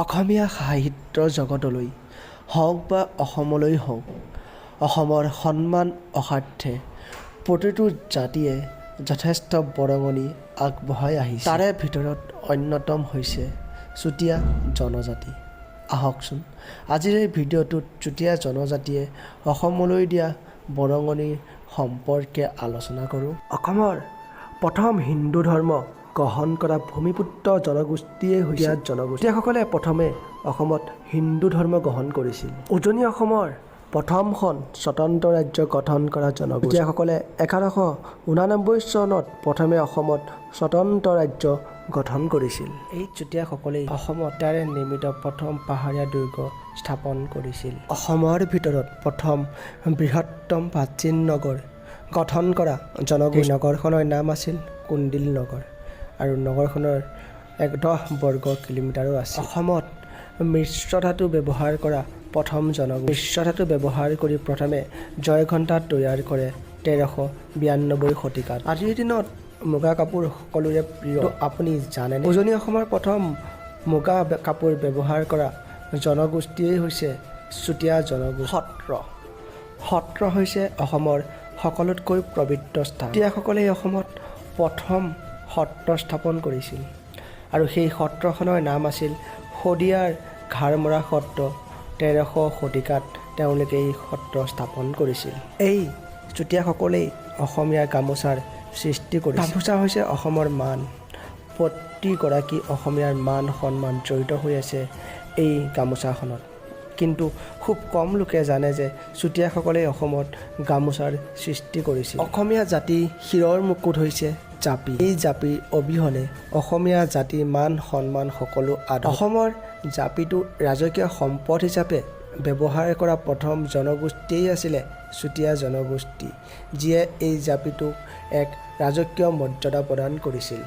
অসমীয়া সাহিত্যৰ জগতলৈ হওক বা অসমলৈ হওক, অসমৰ সন্মান অসাধ্যে প্ৰতিটো জাতিয়ে যথেষ্ট বৰঙণি আগবঢ়াই আহিছে। তাৰে ভিতৰত অন্যতম হৈছে চুতীয়া জনজাতি। আহকচোন আজিৰ এই ভিডিঅ'টোত চুতীয়া জনজাতিয়ে অসমলৈ দিয়া বৰঙণিৰ সম্পৰ্কে আলোচনা কৰোঁ। অসমৰ প্ৰথম হিন্দু ধৰ্ম গ্ৰহণ কৰা ভূমিপুত্ৰ জনগোষ্ঠীয়ে হৈছে জনগোষ্ঠী। চুতীয়াসকলে প্ৰথমে অসমত হিন্দু ধৰ্ম গ্ৰহণ কৰিছিল। উজনি অসমৰ প্ৰথমখন স্বতন্ত্ৰ ৰাজ্য গঠন কৰা জনগোষ্ঠী। চুতীয়াসকলে 1189 চনত প্ৰথমে অসমত স্বতন্ত্ৰ ৰাজ্য গঠন কৰিছিল। এই চুতীয়াসকলেই অসমত তাৰে নিৰ্মিত প্ৰথম পাহাৰীয়া দুৰ্গ স্থাপন কৰিছিল। অসমৰ ভিতৰত প্ৰথম বৃহত্তম প্ৰাচীন নগৰ গঠন কৰা জনগোষ্ঠী। নগৰখনৰ নাম আছিল কুণ্ডিল নগৰ আৰু নগৰখনৰ 10 বৰ্গ কিলোমিটাৰো আছে। অসমত মিশ্ৰ ধাতু ব্যৱহাৰ কৰা প্ৰথম জনগোষ্ঠী। মিশ্ৰ ধাতু ব্যৱহাৰ কৰি প্ৰথমে জয়ঘণ্টা তৈয়াৰ কৰে 1392 শতিকাত। আজিৰ দিনত মুগা কাপোৰ সকলোৰে প্ৰিয়। আপুনি জানেনে উজনি অসমৰ প্ৰথম মুগা কাপোৰ ব্যৱহাৰ কৰা জনগোষ্ঠীয়েই হৈছে চুতীয়া জনগোষ্ঠী। সত্ৰ হৈছে অসমৰ সকলোতকৈ পবিত্ৰ স্থান। চুতীয়াসকলে অসমত প্ৰথম সত্ৰ স্থাপন কৰিছিল আৰু সেই সত্ৰখনৰ নাম আছিল শদিয়াৰ ঘাৰমৰা সত্ৰ। 1300 শতিকাত তেওঁলোকে এই সত্ৰ স্থাপন কৰিছিল। এই চুতীয়াসকলেই অসমীয়া গামোচাৰ সৃষ্টি কৰিছিল। গামোচা হৈছে অসমৰ মান। প্ৰতিগৰাকী অসমীয়াৰ মান সন্মান জড়িত হৈ আছে এই গামোচাখনত। কিন্তু খুব কম লোকে জানে যে চুতীয়াসকলেই অসমত গামোচাৰ সৃষ্টি কৰিছিল। অসমীয়া জাতিৰ শিৰৰ মুকুট হৈছে জাপি। এই জাপিৰ অবিহনে অসমীয়া জাতিৰ মান সন্মান সকলো আধৰুৱা। অসমৰ জাপিটো ৰাজকীয় সম্পদ হিচাপে ব্যৱহাৰ কৰা প্ৰথম জনগোষ্ঠীয়েই আছিলে চুতীয়া জনগোষ্ঠী, যিয়ে এই জাপিটোক এক ৰাজকীয় মৰ্যাদা প্ৰদান কৰিছিল।